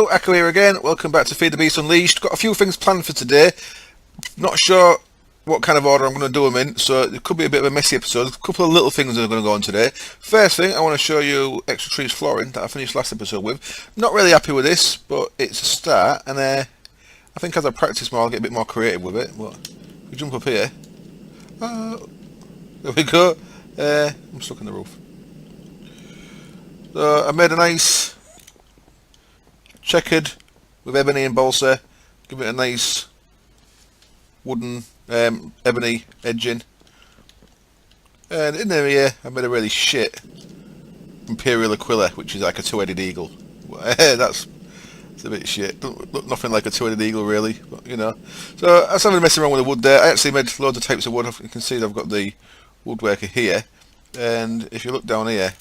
Hello, Echo here again. Welcome back to FTB Unleashed. Got a few things planned for today. Not sure what kind of order I'm going to do them in, so it could be a bit of a messy episode. A couple of little things that are going to go on today. First thing, I want to show you Extra Trees flooring that I finished last episode with. Not really happy with this, but it's a start, and I think as I practice more, I'll get a bit more creative with it. But we jump up here. There we go. I'm stuck in the roof. So I made a nice checkered with ebony and balsa, give it a nice wooden ebony edging, and in there here I made a really shit Imperial Aquila, which is like a two-headed eagle. That's a bit shit. Don't look nothing like a two-headed eagle really, but you know. So I was having messing around with the wood there. I actually made loads of types of wood. You can see that I've got the woodworker here, and if you look down here,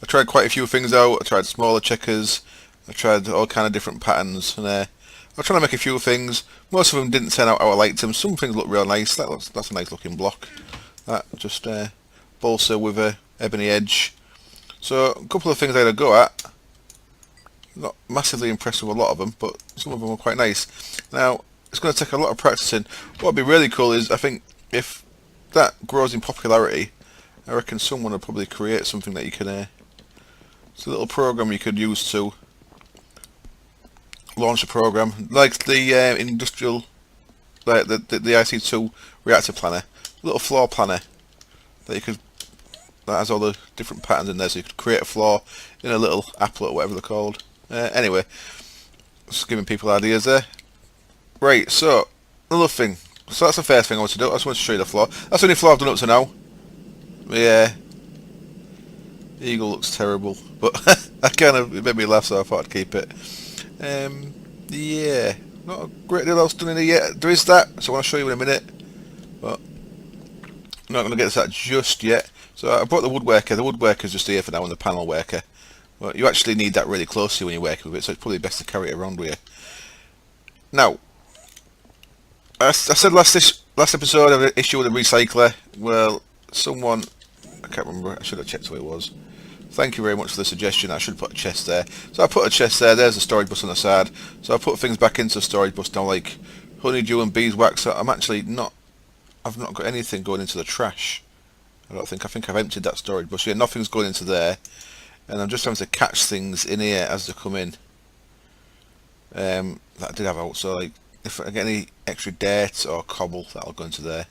I tried quite a few things out. I tried smaller checkers, I tried all kind of different patterns, and I was trying to make a few things. Most of them didn't turn out how I liked them. Some things look real nice. That's a nice looking block. That just balsa with a ebony edge. So a couple of things I had a go at. Not massively impressed with a lot of them, but some of them were quite nice. Now it's going to take a lot of practicing. What would be really cool is, I think if that grows in popularity, I reckon someone will probably create something that you can. It's a little program you could use to launch a program like the industrial, like the IC2 reactor planner, a little floor planner that you could, that has all the different patterns in there, so you could create a floor in a little applet or whatever they're called. Anyway, just giving people ideas there. Right, so another thing. So that's the first thing I want to do. I just want to show you the floor. That's the only floor I've done up to now. Yeah. Eagle looks terrible, but it made me laugh, so I thought I'd keep it. Yeah, not a great deal else done in here yet. There is that, so I want to show you in a minute, but I'm not going to get to that just yet. So I brought the woodworker. The woodworker's just here for now, and the panel worker. But you actually need that really closely when you're working with it, so it's probably best to carry it around with you. Now, I said last episode I had an issue with a recycler. Well, someone, I can't remember, I should have checked who it was. Thank you very much for the suggestion. I should put a chest there. So I put a chest there. There's a storage bus on the side. So I put things back into the storage bus now, like honeydew and beeswax. So I've not got anything going into the trash. I think I've emptied that storage bus. Yeah, nothing's going into there, and I'm just having to catch things in here as they come in. That I did have out. So like, if I get any extra dirt or cobble, that'll go into there.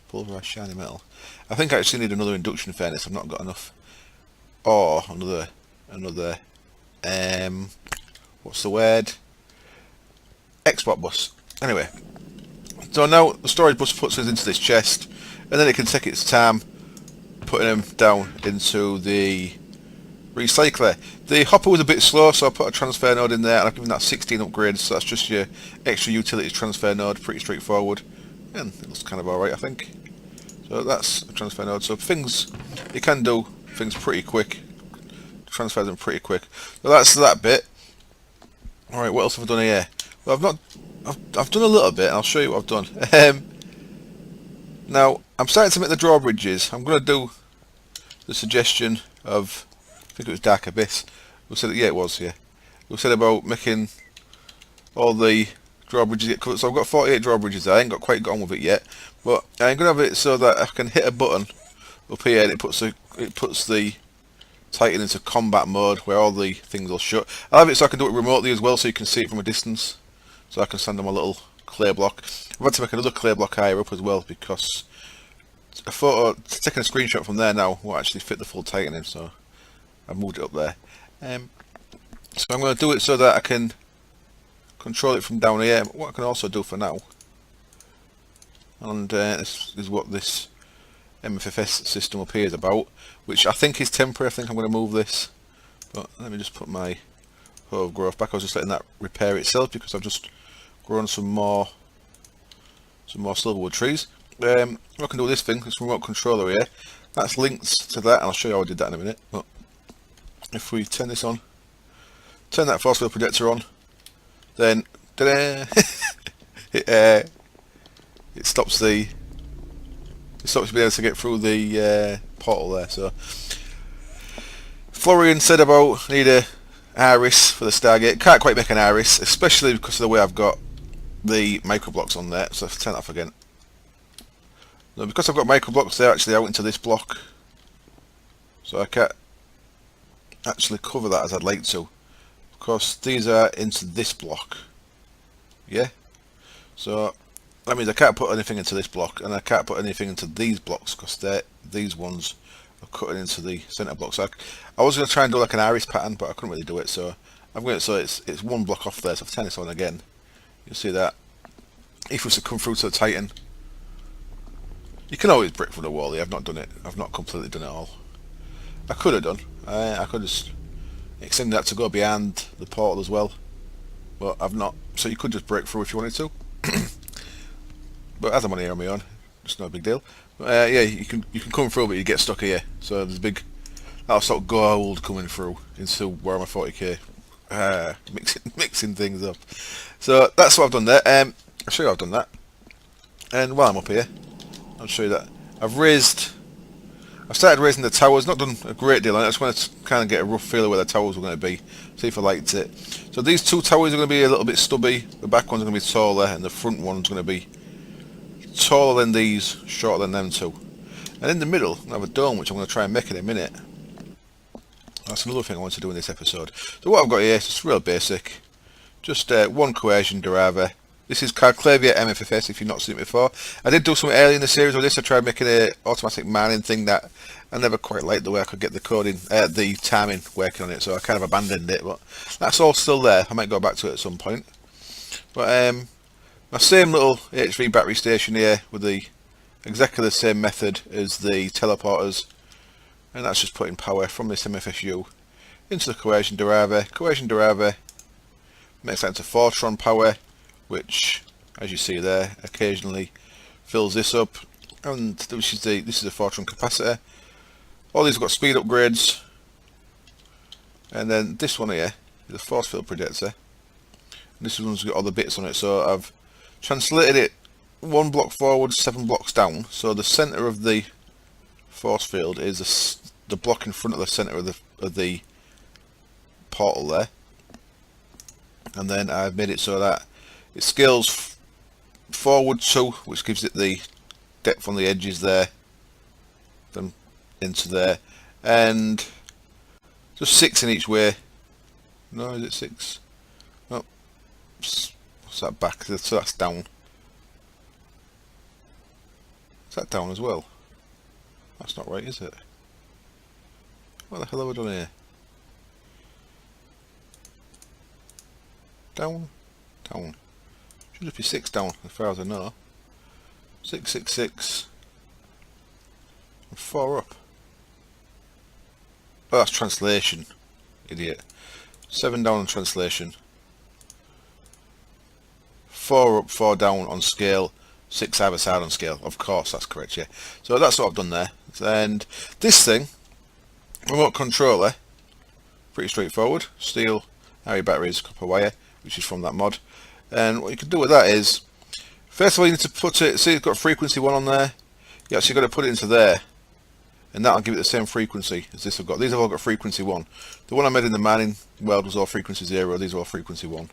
Pulverized shiny metal. I think I actually need another induction furnace. I've not got enough. Or another what's the word? Export bus. Anyway, so now the storage bus puts us into this chest, and then it can take its time putting them down into the recycler. The hopper was a bit slow, so I put a transfer node in there, and I've given that 16 upgrades, so that's just your extra utilities transfer node, pretty straightforward, and it looks kind of alright, I think. So that's a transfer node, so things, you can do things pretty quick, transfer them pretty quick. So that's that bit. Alright, what else have I done here? Well, I've done a little bit, and I'll show you what I've done. Now, I'm starting to make the drawbridges. I'm going to do the suggestion of, I think it was Dark Abyss. We said, yeah, it was, yeah. We said about making all the drawbridges get covered. So I've got 48 drawbridges there. I ain't quite got on with it yet, but I'm going to have it so that I can hit a button up here, and it puts the Titan into combat mode where all the things will shut. I'll have it so I can do it remotely as well, so you can see it from a distance. So I can stand on my little clay block. I've had to make another clay block higher up as well, because a photo, taking a screenshot from there now, will actually fit the full Titan in, so I've moved it up there. So I'm going to do it so that I can control it from down here. What I can also do for now, and this is what this MFFS system up here is about, which I think is temporary. I think I'm going to move this, but let me just put my hoe of growth back. I was just letting that repair itself because I've just grown some more silverwood trees. I can do this thing, this remote controller here, that's linked to that, and I'll show you how I did that in a minute. But if we turn this on, turn that force field projector on, then it stops the It stops you being able to get through the portal there. So Florian said about need a iris for the Stargate. Can't quite make an iris, especially because of the way I've got the micro blocks on there. So let's turn that off again. Now, because I've got micro blocks, they're actually out into this block, so I can't actually cover that as I'd like to. Of course, these are into this block. Yeah. So that means I can't put anything into this block, and I can't put anything into these blocks because these ones are cutting into the center block. So I was going to try and do like an iris pattern, but I couldn't really do it. So I'm going to, so it's one block off there. So if I turn this on again, you'll see that if it was to come through to the Titan, you can always brick through the wall here. I've not done it. I've not completely done it all. I could have done. I could have extended that to go behind the portal as well, but I've not. So you could just break through if you wanted to. But as I'm on here on my own, it's no big deal. Yeah, you can come through, but you get stuck here. So there's a big that'll sort of gold coming through into where I'm at 40k. Mixing things up. So that's what I've done there. I'll show you how I've done that. And while I'm up here, I'll show you that I've started raising the towers. Not done a great deal on it. I just wanted to kind of get a rough feel of where the towers were going to be, see if I liked it. So these two towers are going to be a little bit stubby. The back one's going to be taller, and the front one's going to be taller than these, shorter than them two. And in the middle, I have a dome, which I'm going to try and make in a minute. That's another thing I want to do in this episode. So what I've got here is just real basic. Just one coercion deriver. This is Carclavia MFFS, if you've not seen it before. I did do something early in the series with this. I tried making an automatic mining thing that I never quite liked the way I could get the coding, the timing working on it, so I kind of abandoned it. But that's all still there. I might go back to it at some point. But my same little HV battery station here with exactly the same method as the teleporters, and that's just putting power from this MFSU into the coercion deriver. Coercion deriver makes that into Fortron power, which, as you see there, occasionally fills this up, and this is a Fortron capacitor. All these have got speed upgrades, and then this one here is a force field projector. And this one's got all the bits on it, so I've translated it 1 block forward, 7 blocks down. So the center of the force field is the block in front of the center of the portal there, and then I've made it so that it scales forward 2, which gives it the depth on the edges there, then into there, and just 6 in each way. No, is it 6? Oh, what's that back? So that's down. Is that down as well? That's not right, is it? What the hell have I done here? Down, down. Should just be 6 down, as far as I know. 6, 6, 6, and 4 up. Oh, that's translation, idiot. 7 down on translation. 4 up, 4 down on scale. 6 either side on scale. Of course, that's correct, yeah. So that's what I've done there. And this thing, remote controller, pretty straightforward. Steel, RE batteries, copper wire, which is from that mod. And what you can do with that is, first of all, you need to put it, see it's got frequency 1 on there. You actually got to put it into there, and that'll give it the same frequency as this have got. These have all got frequency 1. The one I made in the mining world was all frequency 0, these are all frequency 1.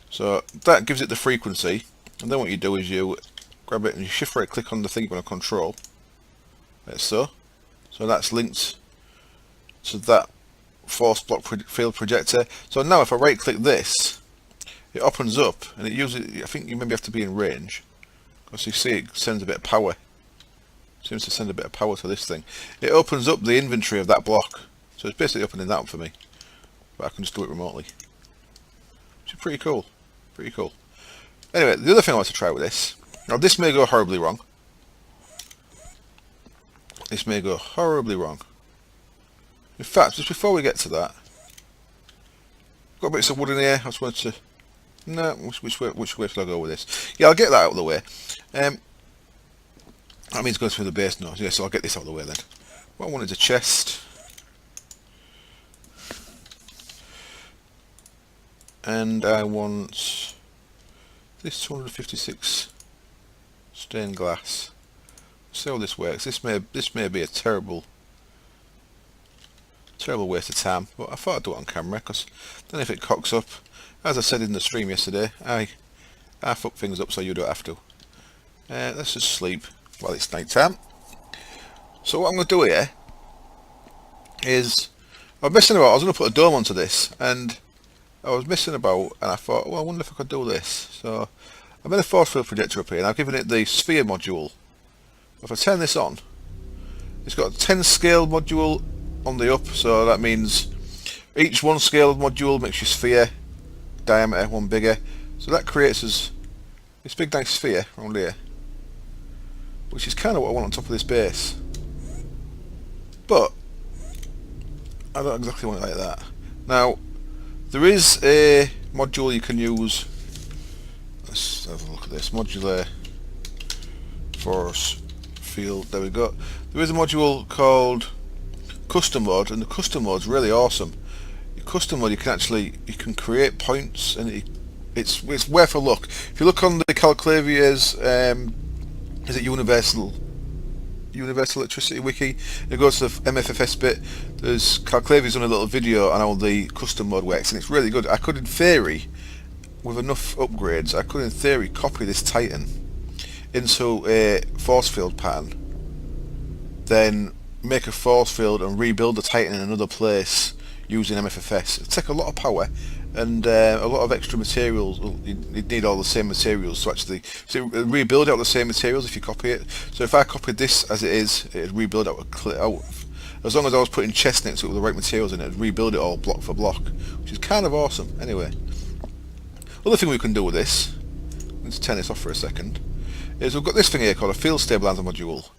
So that gives it the frequency, and then what you do is you grab it and you shift right click on the thing you want to control, like so. So that's linked to that force block field projector. So now if I right click this, it opens up, and it uses, I think you maybe have to be in range, because you see it sends a bit of power. Seems to send a bit of power to this thing. It opens up the inventory of that block, so it's basically opening that up for me, but I can just do it remotely, which is pretty cool. Pretty cool. Anyway, the other thing I want to try with this, now this may go horribly wrong. This may go horribly wrong. In fact, just before we get to that, got bits of wood in here. I just wanted to. No, which way should I go with this? Yeah, I'll get that out of the way. That means going through the base now. Yeah, so I'll get this out of the way then. What I want is a chest. And I want this 256 stained glass. See how this works. This may be a terrible Terrible waste of time, but I thought I'd do it on camera, because then if it cocks up, as I said in the stream yesterday, I fuck things up so you don't have to. Let's just sleep while it's night time. So what I'm going to do here is, I was messing about. I was going to put a dome onto this, and I was messing about, and I thought, well, I wonder if I could do this. So I made a force field projector up here, and I've given it the sphere module. If I turn this on, it's got a 10 scale module on the up, so that means each one scale module makes your sphere diameter one bigger. So that creates us this big nice sphere around here, which is kind of what I want on top of this base. But I don't exactly want it like that. Now, there is a module you can use. Let's have a look at this. Modular force field. There we go. There is a module called custom mode, and the custom mode is really awesome. Your custom mode, you can create points, and it's worth a look. If you look on the Calclavier's is it Universal Electricity Wiki, you go to the MFFS bit, there's Calclavier's done a little video on how the custom mode works, and it's really good. I could, in theory, with enough upgrades, I could in theory copy this Titan into a force field pattern, then make a force field and rebuild the Titan in another place using MFFS. It'll take a lot of power and a lot of extra materials. You'd need all the same materials to actually rebuild out the same materials if you copy it. So if I copied this as it is, it'd rebuild out as long as I was putting chests next to it with the right materials in it, it'd rebuild it all block for block, which is kind of awesome. Anyway, other thing we can do with this, let's turn this off for a second, is we've got this thing here called a field stabilizer module.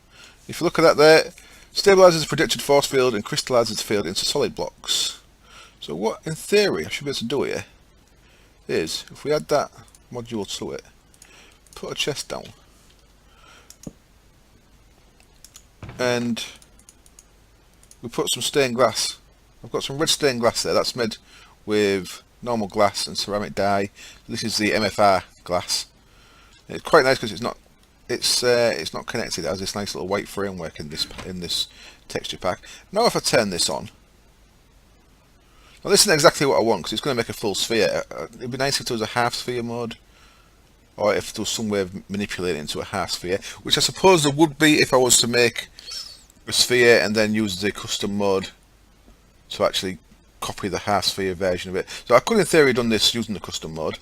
If you look at that there, stabilizes the projected force field and crystallizes the field into solid blocks. So what, in theory, I should be able to do here is, if we add that module to it, put a chest down, and we put some stained glass. I've got some red stained glass there. That's made with normal glass and ceramic dye. This is the MFR glass. It's quite nice because it's not connected. It has this nice little white framework in this texture pack. Now if I turn this on, now this isn't exactly what I want because it's going to make a full sphere. It'd be nice if there was a half sphere mode, or if there was some way of manipulating it into a half sphere, which I suppose there would be if I was to make a sphere and then use the custom mode to actually copy the half sphere version of it. So I could in theory done this using the custom mode,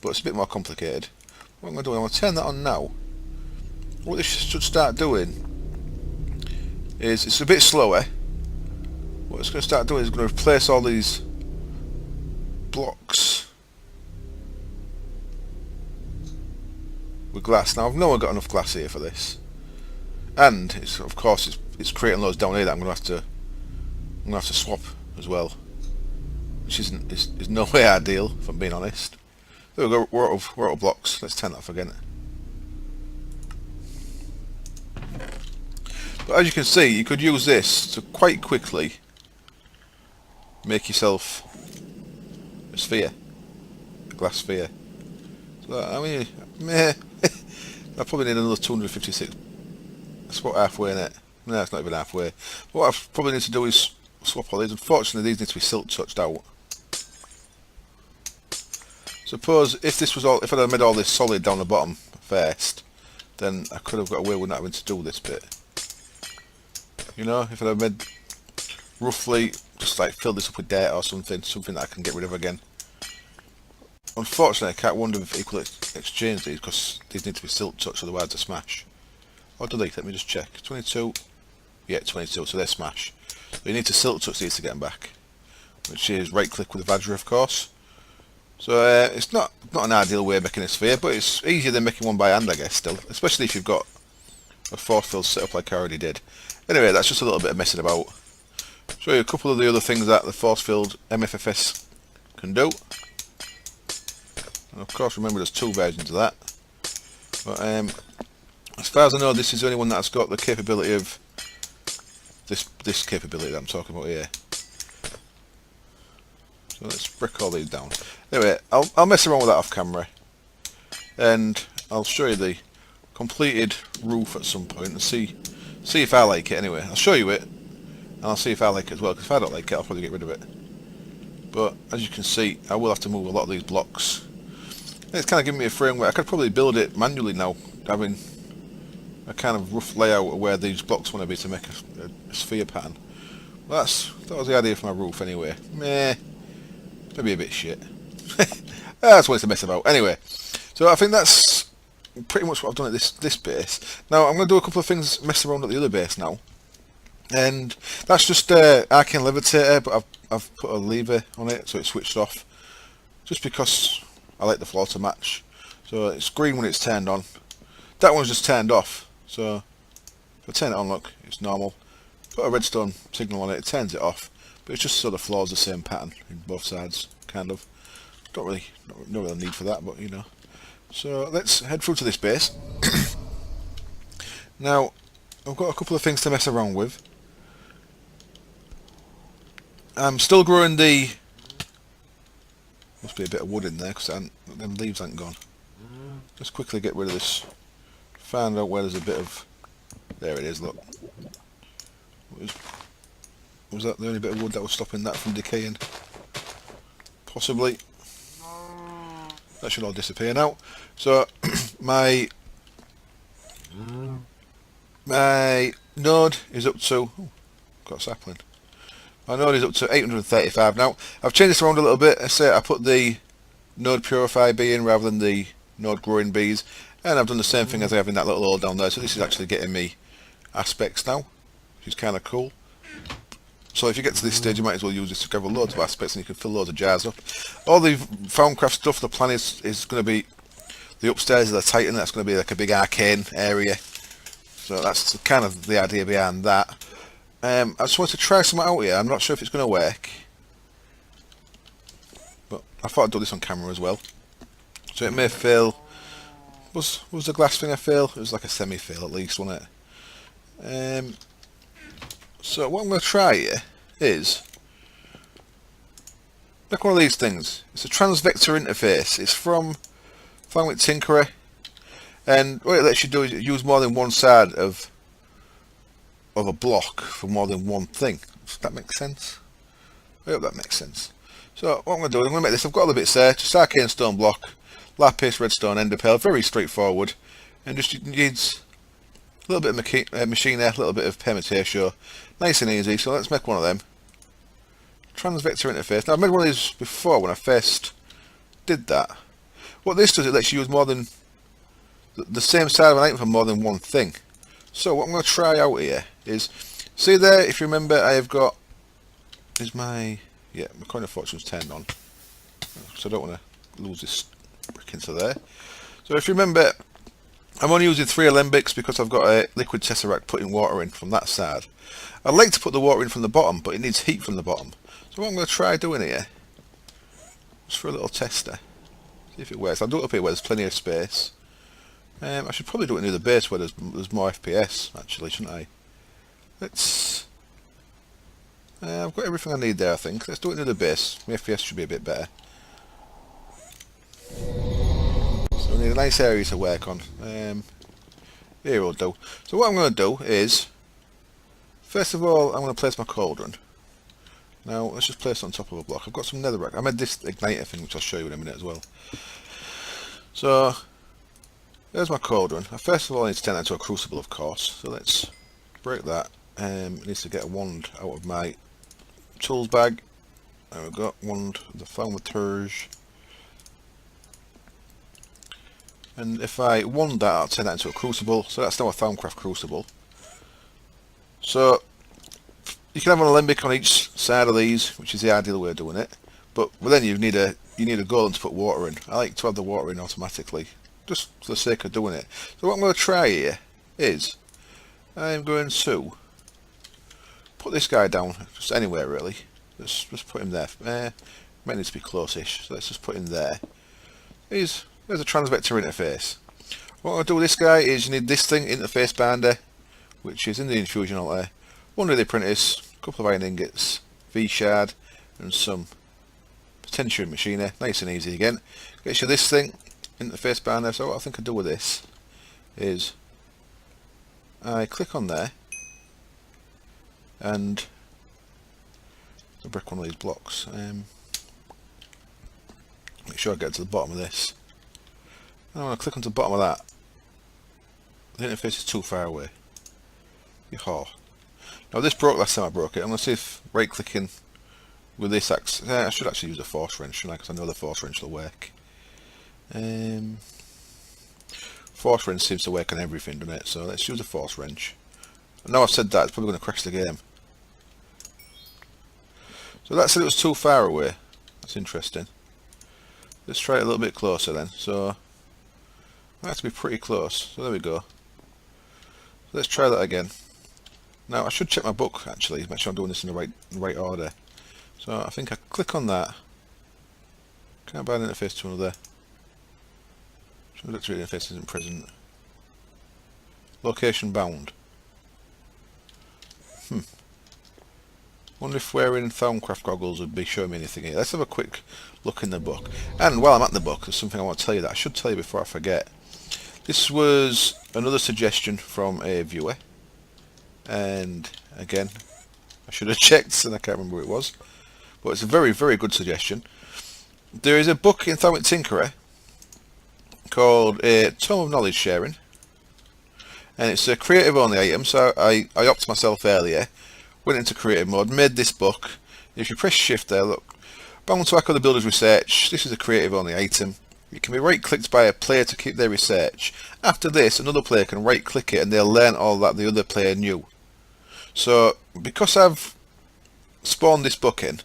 but it's a bit more complicated. What I'm going to do, I'm going to turn that on now. What this should start doing is, it's a bit slower. What it's going to start doing is going to replace all these blocks with glass. Now I've no got enough glass here for this, and it's, of course it's creating loads down here that I'm going to have to swap as well, which is no way ideal if I'm being honest. There we go. We're out of blocks. Let's turn that off again. But as you can see, you could use this to quite quickly make yourself a sphere, a glass sphere. So I mean, I probably need another 256. That's about halfway in it. No, it's not even halfway. But what I probably need to do is swap all these. Unfortunately, these need to be silk touched out. Suppose if this was all, if I'd have made all this solid down the bottom first, then I could have got away with not having to do this bit. You know, if I'd have made roughly just like fill this up with dirt or something that I can get rid of again. Unfortunately, I can't wonder if equal exchange these because these need to be silk touched, otherwise they smash. Or delete. Let me just check. 22. Yeah, 22. So they smash. So you need to silk touch these to get them back, which is right click with the Vajra, of course. So it's not an ideal way of making a sphere, but it's easier than making one by hand, I guess, still. Especially if you've got a force field set up like I already did. Anyway, that's just a little bit of messing about. Show you a couple of the other things that the force field MFFS can do. And of course, remember there's two versions of that. But as far as I know, this is the only one that's got the capability of this capability that I'm talking about here. So let's break all these down. Anyway, I'll mess around with that off camera, and I'll show you the completed roof at some point and see if I like it. Anyway, I'll show you it, and I'll see if I like it as well, because if I don't like it I'll probably get rid of it. But as you can see, I will have to move a lot of these blocks. And it's kind of giving me a framework. I could probably build it manually now, having a kind of rough layout of where these blocks want to be to make a sphere pattern. Well, that was the idea for my roof anyway. Meh, maybe a bit shit. I just wanted to mess about. Anyway, so I think that's pretty much what I've done at this base. Now I'm going to do a couple of things, mess around at the other base now. And that's just arcane levitator, but I've put a lever on it so it's switched off, just because I like the floor to match. So it's green when it's turned on. That one's just turned off. So if I turn it on, look, it's normal. Put a redstone signal on it, it turns it off. But it's just so the floor's the same pattern in both sides, kind of. No real need for that, but you know. So let's head through to this base. Now I've got a couple of things to mess around with. I'm still growing the... Must be a bit of wood in there because them leaves aren't gone. Just quickly get rid of this. Find out where there's a bit of... There it is, look. Was that the only bit of wood that was stopping that from decaying? Possibly. That should all disappear now. So my node is up to... Oh, got a sapling. My node is up to 835 now. I've changed this around a little bit. I put the node purify bee in rather than the node growing bees, and I've done the same thing as I have in that little hole down there. So this is actually getting me aspects now, which is kind of cool. So if you get to this stage, you might as well use this to gather loads of aspects, and you can fill loads of jars up. All the Foundcraft stuff, the plan is going to be the upstairs of the Titan. That's going to be like a big arcane area. So that's kind of the idea behind that. I just wanted to try something out here. I'm not sure if it's going to work, but I thought I'd do this on camera as well. So it may fail. Was the glass thing a fail? It was like a semi-fail at least, wasn't it? So what I'm going to try here is like one of these things. It's a transvector interface. It's from Found Tinkerer, and what it lets you do is use more than one side of a block for more than one thing. Does that make sense? I hope that makes sense. So what I'm going to do is I'm going to make this. I've got all the bits there. Just arcane stone block, lapis, redstone, ender pearl. Very straightforward, and just needs a little bit of machine air, a little bit of permutation. Nice and easy. So let's make one of them. Transvector interface. Now I made one of these before when I first did that. What this does, it lets you use more than the same side of an item for more than one thing. So what I'm going to try out here is, see there, if you remember, I have got, my coin of fortune's turned on, so I don't want to lose this brick into there. So if you remember, I'm only using 3 alembics because I've got a liquid tesseract putting water in from that side. I'd like to put the water in from the bottom, but it needs heat from the bottom. So what I'm going to try doing here, just for a little tester, see if it works. I'll do it up here where there's plenty of space. I should probably do it near the base where there's more FPS, actually, shouldn't I? Let's... I've got everything I need there, I think. Let's do it near the base. My FPS should be a bit better. So we need a nice area to work on. Here we'll do. So what I'm going to do is, first of all, I'm going to place my cauldron. Now, let's just place it on top of a block. I've got some netherrack. I made this igniter thing, which I'll show you in a minute as well. So... there's my cauldron. First of all I need to turn that into a crucible, of course. So let's break that. It needs to get a wand out of my tools bag. There we go, wand, the thaumaturge. And if I wand that, I'll turn that into a crucible. So that's now a Thaumcraft crucible. So you can have an alembic on each side of these, which is the ideal way of doing it. But then you need a golem to put water in. I like to have the water in automatically, just for the sake of doing it. So what I'm going to try here is I'm going to put this guy down, just anywhere really. Let's just put him there. Might need to be close-ish, so let's just put him there. There's a transvector interface. What I'm going to do with this guy is you need this thing, interface binder, which is in the infusion altar. One of the apprentice, a couple of iron ingots, V-shard, and some potential machiner. Nice and easy again. Gets you this thing, interface binder. So what I think I do with this is I click on there, and I'll break one of these blocks. Make sure I get to the bottom of this. And I want to click onto the bottom of that. The interface is too far away. Yeehaw. Now this broke last time I broke it. I'm going to see if right clicking with this axe. I should actually use a force wrench, shouldn't I? Because I know the force wrench will work. Force wrench seems to work on everything, doesn't it? So let's use a force wrench. Now I've said that, it's probably going to crash the game. So that said it was too far away. That's interesting. Let's try it a little bit closer then. So that has to be pretty close. So there we go. Let's try that again. Now I should check my book actually, make sure I'm doing this in the right order. So I think I click on that. Can't bind interface to another. Directory interface isn't present. Location bound. Wonder if wearing Thaumcraft goggles would be showing me anything here. Let's have a quick look in the book. And while I'm at the book, there's something I want to tell you that I should tell you before I forget. This was another suggestion from a viewer. And again, I should have checked and I can't remember who it was. But it's a very, very good suggestion. There is a book in Thaumcraft Tinkerer called a Tome of Knowledge Sharing. And it's a creative only item, so I opted myself earlier. Went into creative mode, made this book. If you press shift there, look, bound to echo the builder's research. This is a creative only item. It can be right clicked by a player to keep their research. After this, another player can right click it and they'll learn all that the other player knew. So because I've spawned this book in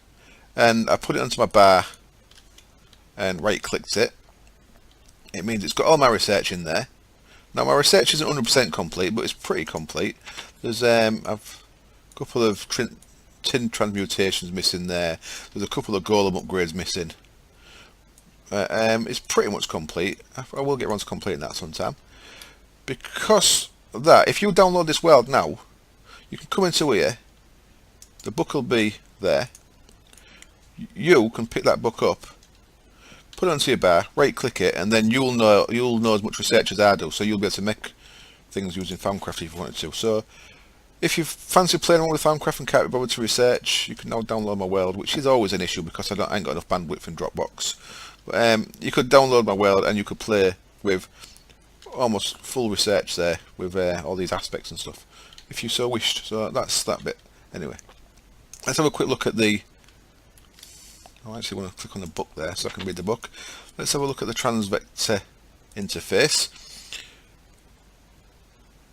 and I put it onto my bar and right clicked it, it means it's got all my research in there. Now my research isn't 100% complete, but it's pretty complete. There's I've couple of tin transmutations missing there. There's a couple of golem upgrades missing. It's pretty much complete. I will get around to completing that sometime. Because of that, if you download this world now, you can come into here. The book will be there. You can pick that book up, put it onto your bar, right click it, and then you'll know as much research as I do. So you'll be able to make things using Thaumcraft if you wanted to. So if you fancy playing around with Thaumcraft and can't be bothered to research, you can now download my world, which is always an issue because I ain't got enough bandwidth in Dropbox. But, you could download my world and you could play with almost full research there with all these aspects and stuff, if you so wished. So that's that bit. Anyway, let's have a quick look at the... I actually want to click on the book there so I can read the book. Let's have a look at the transvector interface.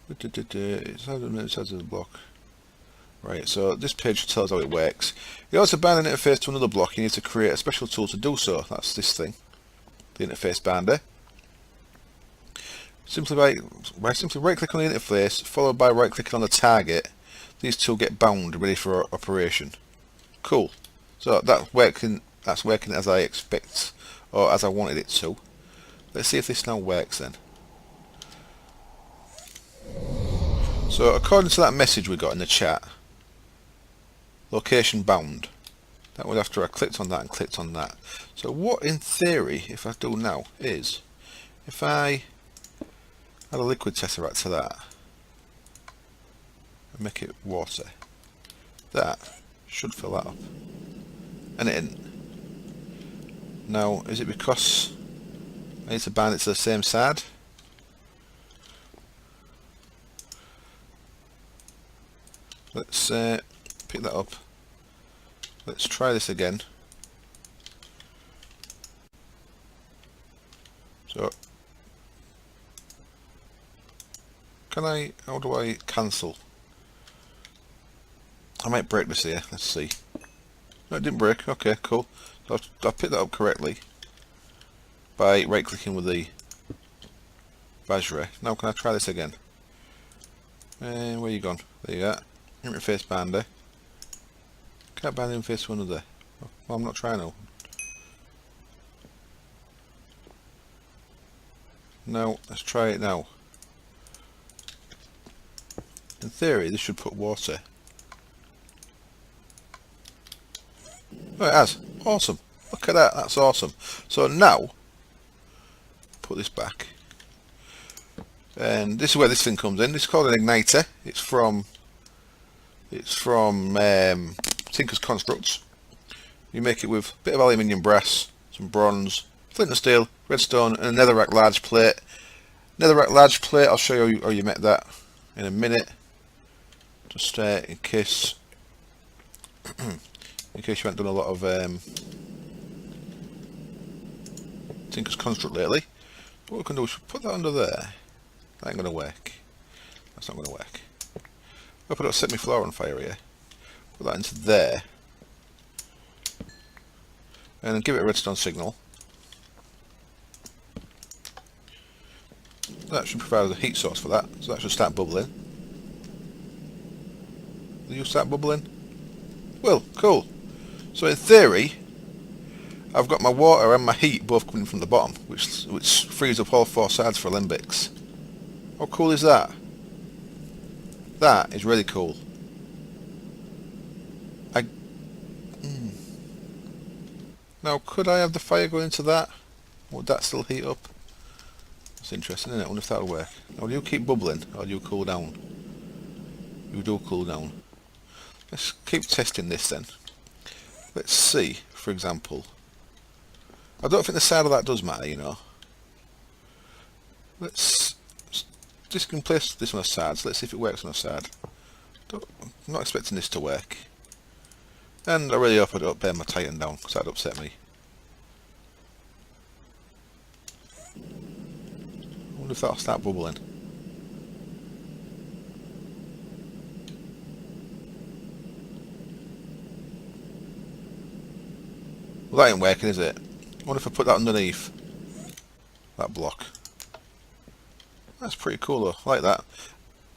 It says in the block. Right, so this page tells how it works. You also bind an interface to another block. You need to create a special tool to do so. That's this thing, the interface binder. Simply by simply right click on the interface, followed by right clicking on the target, these two get bound, ready for operation. Cool. So that's working as I expect, or as I wanted it to. Let's see if this now works then. So according to that message we got in the chat, location bound. That was after I clicked on that and clicked on that. So what in theory, if I do now, is if I add a liquid tesseract to that and make it water, that should fill that up. And it didn't. Now, is it because I need to bind it to the same side? Let's pick that up. Let's try this again. So, how do I cancel? I might break this here, let's see. No, it didn't break, okay, cool. So I picked that up correctly by right clicking with the Vajra. Now can I try this again? Where you gone? There you are. Interface binder. Can't bind the interface to another. Well, I'm not trying now. Now, let's try it now. In theory, this should put water. Oh, it has. Awesome. Look at that. That's awesome. So now, put this back. And this is where this thing comes in. This is called an igniter. It's from Tinker's Constructs. You make it with a bit of aluminium brass, some bronze, flint and steel, redstone, and a netherrack large plate. Netherrack large plate, I'll show you how you make that in a minute. Just in case you haven't done a lot of Tinker's Construct lately. What we can do is put that under there. That ain't going to work. That's not going to work. I'll put set my floor on fire here. Put that into there. And then give it a redstone signal. That should provide a heat source for that. So that should start bubbling. Will you start bubbling? Well, cool. So in theory, I've got my water and my heat both coming from the bottom, which frees up all four sides for Alembics. How cool is that? That is really cool. Now, could I have the fire go into that? Would that still heat up? That's interesting, isn't it? I wonder if that'll work. Now, do you keep bubbling, or do you cool down? You do cool down. Let's keep testing this then. Let's see, for example. I don't think the side of that does matter, you know. Let's just place this on a side, so let's see if it works on a side. I'm not expecting this to work. And I really hope I don't burn my Titan down, because that'd upset me. I wonder if that'll start bubbling. Well, that ain't working, is it? I wonder if I put that underneath that block. That's pretty cool though, I like that.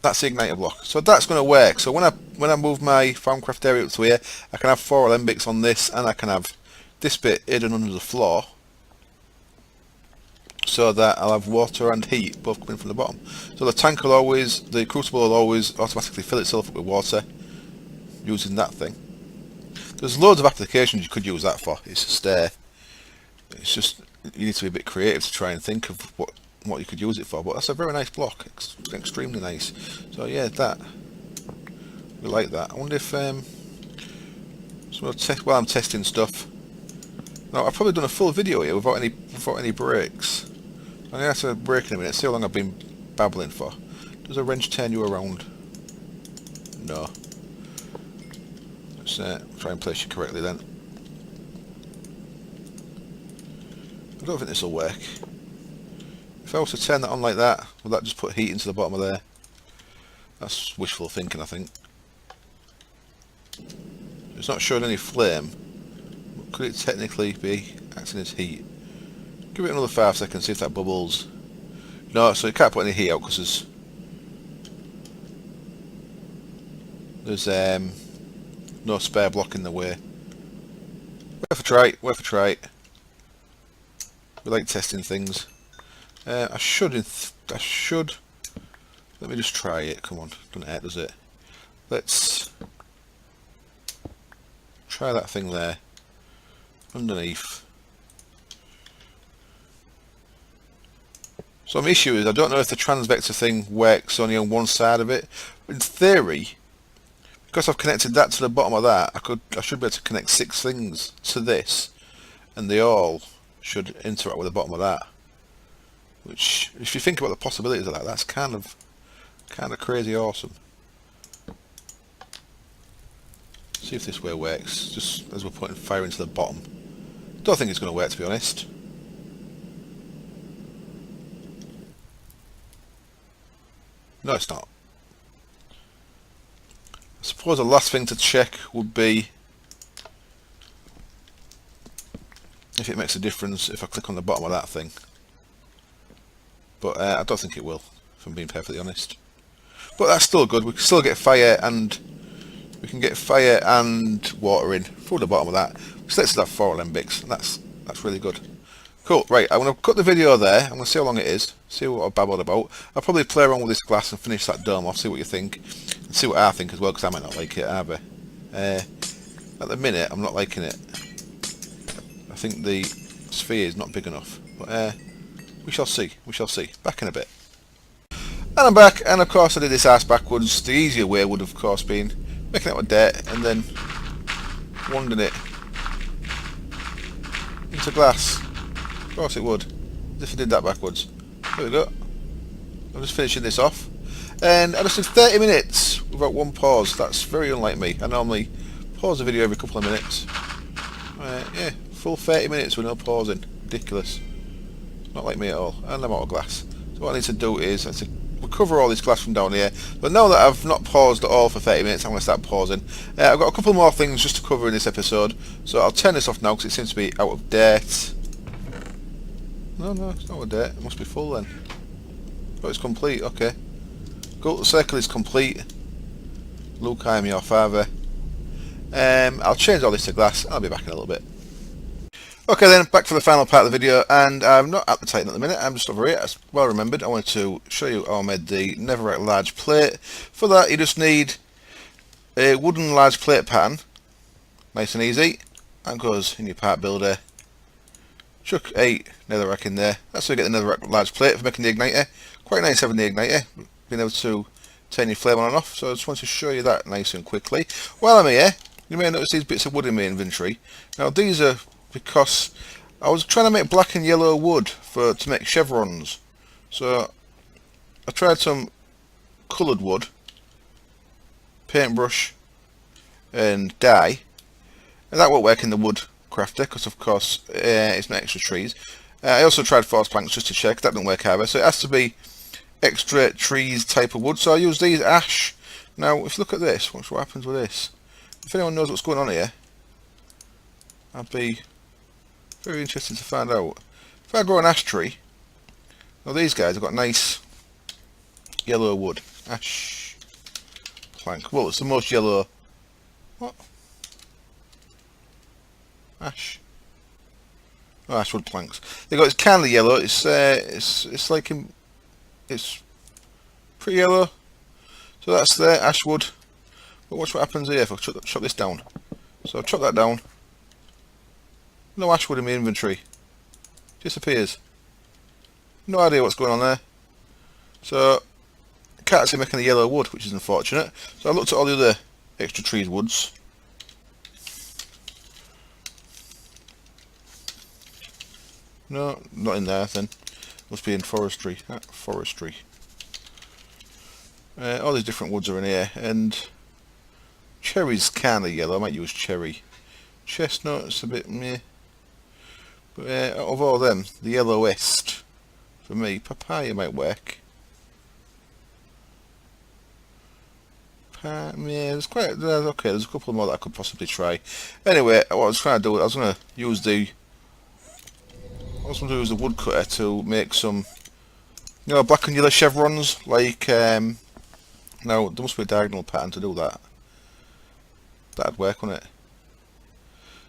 That's the igniter block. So that's going to work. So when I move my Farmcraft area up to here, I can have 4 Alembics on this, and I can have this bit hidden under the floor, so that I'll have water and heat both coming from the bottom. So the tank will always, the crucible will always automatically fill itself up with water using that thing. There's loads of applications you could use that for. It's just you need to be a bit creative to try and think of what you could use it for, but that's a very nice block, extremely nice. So yeah, we like that. I wonder if while I'm testing stuff. Now I've probably done a full video here without any breaks. I'm gonna have to break in a minute. See how long I've been babbling for. Does a wrench turn you around? No. Let's try and place you correctly then. I don't think this will work. If I was to turn that on like that, will that just put heat into the bottom of there? That's wishful thinking, I think. It's not showing any flame. But could it technically be acting as heat? Give it another 5 seconds, see if that bubbles. No, so you can't put any heat out because there's no spare block in the way. Worth a try, worth a try. We like testing things. I should. Let me just try it. Come on, doesn't hurt, does it? Let's try that thing there. Underneath. So my issue is I don't know if the transvector thing works only on one side of it. In theory, because I've connected that to the bottom of that, I should be able to connect 6 things to this, and they all should interact with the bottom of that. Which, if you think about the possibilities of that, that's kind of crazy awesome. See if this way works, just as we're putting fire into the bottom. Don't think it's going to work, to be honest. No, it's not. I suppose the last thing to check would be if it makes a difference if I click on the bottom of that thing. But I don't think it will, if I'm being perfectly honest. But that's still good. We can still get fire and water in through the bottom of that. So let's have 4 Alembics. That's really good. Cool. Right, I'm going to cut the video there. I'm going to see how long it is. See what I've babbled about. I'll probably play around with this glass and finish that dome off. See what you think. And see what I think as well, because I might not like it either. At the minute, I'm not liking it. I think the sphere is not big enough. But we shall see. We shall see. Back in a bit. And I'm back, and of course I did this ass backwards. The easier way would of course been making it with dirt and then wanding it to glass. Of course it would. As if I did that backwards. There we go. I'm just finishing this off. And I just did 30 minutes without one pause. That's very unlike me. I normally pause the video every couple of minutes. Yeah, full 30 minutes with no pausing. Ridiculous. Not like me at all. And I'm out of glass. So what I need to do is I need to recover all this glass from down here. But now that I've not paused at all for 30 minutes, I'm going to start pausing. I've got a couple more things just to cover in this episode. So I'll turn this off now because it seems to be out of date. No, it's not out of date. It must be full then. Oh, it's complete. Okay. Cool. The circle is complete. Luke, I am your father. I'll change all this to glass. I'll be back in a little bit. Okay then, back for the final part of the video, and I'm not at the Titan at the minute, I'm just over here. As well remembered, I wanted to show you how I made the netherrack large plate. For that you just need a wooden large plate pattern, nice and easy. That goes in your part builder. Chuck 8 netherrack in there. That's how you get the netherrack large plate for making the igniter. Quite nice having the igniter, being able to turn your flame on and off, so I just want to show you that nice and quickly. While I'm here, you may notice these bits of wood in my inventory. Now these are because I was trying to make black and yellow wood to make chevrons. So I tried some coloured wood, paintbrush and dye, and that won't work in the wood crafter because of course it's not extra trees. I also tried force planks just to check, that didn't work either, so it has to be extra trees type of wood, so I use these ash. Now if you look at this, watch what happens with this. If anyone knows what's going on here, I'd be very interested to find out. If I grow an ash tree, now these guys have got nice yellow wood. Ash plank. Well, it's the most yellow. What? Ash. Oh, ashwood planks. They got it's kind of yellow. It's like it's pretty yellow. So that's there, ashwood. But watch what happens here if I chop this down. So I'll chop that down. No ashwood in my inventory. Disappears. No idea what's going on there. So I can't see making the yellow wood, which is unfortunate. So I looked at all the other extra trees woods. No, not in there then. Must be in forestry. Forestry. All these different woods are in here, and cherry's kind of yellow. I might use cherry. Chestnut's a bit meh. But out of all them, the yellowest for me, papaya might work. Yeah, there's okay. There's a couple more that I could possibly try. Anyway, what I was trying to do, I was going to use the woodcutter to make some, black and yellow chevrons. Like, now there must be a diagonal pattern to do that. That'd work, wouldn't it?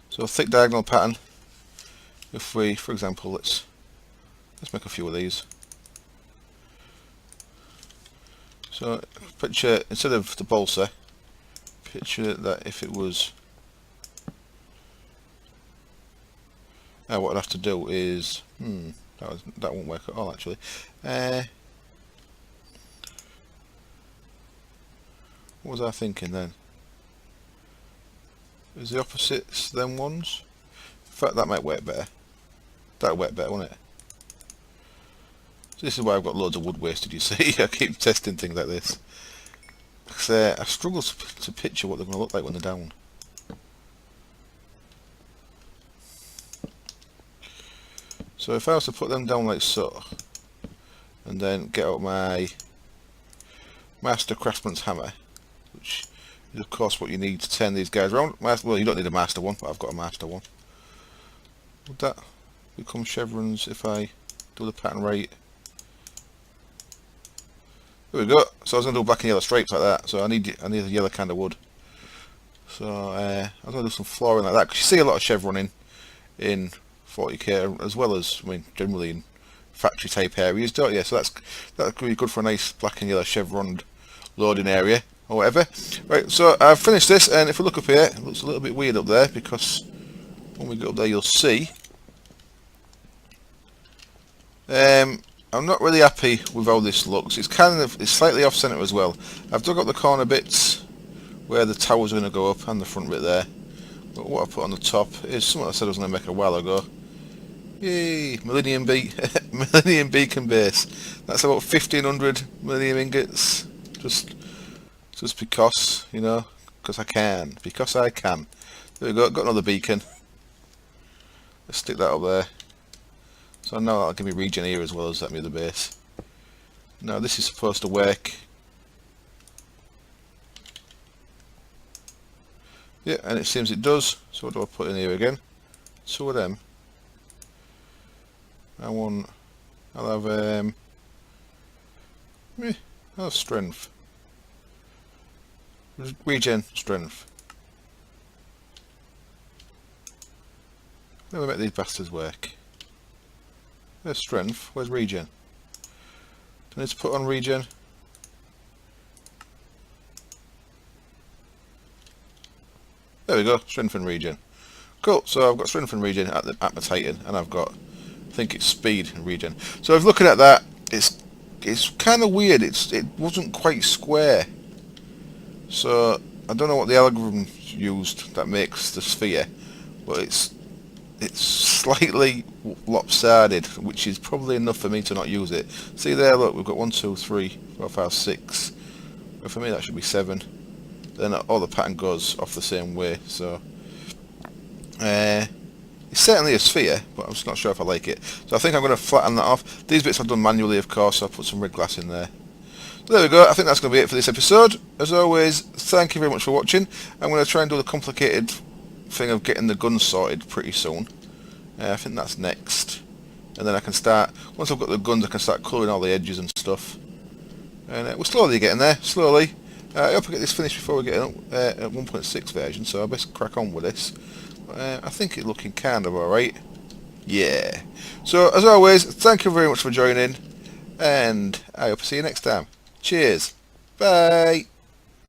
So a thick diagonal pattern. If we, for example, let's make a few of these. So picture, instead of the balsa, picture that if it was, what I'd have to do is, that won't work at all actually. What was I thinking then? Is the opposites them ones? In fact, that might work better. That'll work better, won't it? So this is why I've got loads of wood wasted, you see. I keep testing things like this. Because I struggle to picture what they're going to look like when they're down. So if I was to put them down like so, and then get out my Master Craftsman's hammer, which is of course what you need to turn these guys around. Well, you don't need a master one, but I've got a master one. Would that become chevrons if I do the pattern right? There we go. So I was going to do black and yellow stripes like that. So I need a yellow kind of wood. So I was going to do some flooring like that, because you see a lot of chevroning in 40k, as well as, I mean, generally in factory type areas, don't you? So that could be good for a nice black and yellow chevroned loading area or whatever. Right, so I've finished this, and if we look up here, it looks a little bit weird up there, because when we get up there you'll see I'm not really happy with how this looks. It's slightly off centre as well. I've dug up the corner bits where the towers are going to go up, and the front bit there. But what I put on the top is something I said I was going to make a while ago. Yay! Millennium Millennium Beacon base. That's about 1,500 Millennium ingots. Just because, you know, because I can. Because I can. There we go. Got another beacon. Let's stick that up there. So I know that'll give me regen here as well as that other base. Now this is supposed to work. Yeah, and it seems it does. So what do I put in here again? Two of them. I'll have I'll have strength. Regen, strength. Let me make these bastards work. There's strength. Where's regen? Do I need to put on regen? There we go. Strength and regen. Cool. So I've got strength and regen at my Titan, and I've got, I think it's speed and regen. So if looking at that, it's kind of weird. It wasn't quite square. So I don't know what the algorithm used that makes the sphere, but it's slightly lopsided, which is probably enough for me to not use it. See there, look, we've got 1, 2, 3, 4, 5, 6. Well, for me that should be 7. Then all the pattern goes off the same way. So it's certainly a sphere, but I'm just not sure if I like it. So I think I'm going to flatten that off. These bits I've done manually, of course. So I'll put some red glass in there. So there we go. I think that's going to be it for this episode. As always, thank you very much for watching. I'm going to try and do the complicated thing of getting the guns sorted pretty soon. I think that's next. And then I can start, once I've got the guns, I can start colouring all the edges and stuff. And we're slowly getting there, slowly. I hope I get this finished before we get a 1.6 version, so I best crack on with this. I think it's looking kind of alright. Yeah. So, as always, thank you very much for joining, and I hope to see you next time. Cheers. Bye.